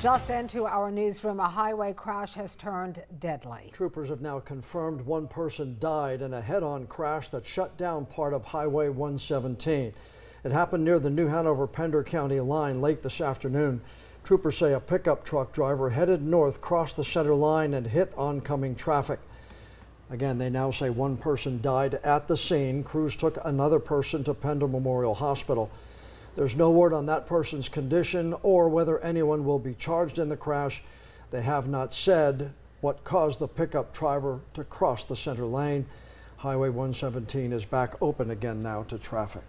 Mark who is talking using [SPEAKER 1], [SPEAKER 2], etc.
[SPEAKER 1] Just into our newsroom, a highway crash has turned deadly.
[SPEAKER 2] Troopers have now confirmed one person died in a head-on crash that shut down part of Highway 117. It happened near the New Hanover Pender County line late this afternoon. Troopers say a pickup truck driver headed north crossed the center line and hit oncoming traffic. Again, they now say one person died at the scene. Crews took another person to Pender Memorial Hospital. There's no word on that person's condition or whether anyone will be charged in the crash. They have not said what caused the pickup driver to cross the center lane. Highway 117 is back open again now to traffic.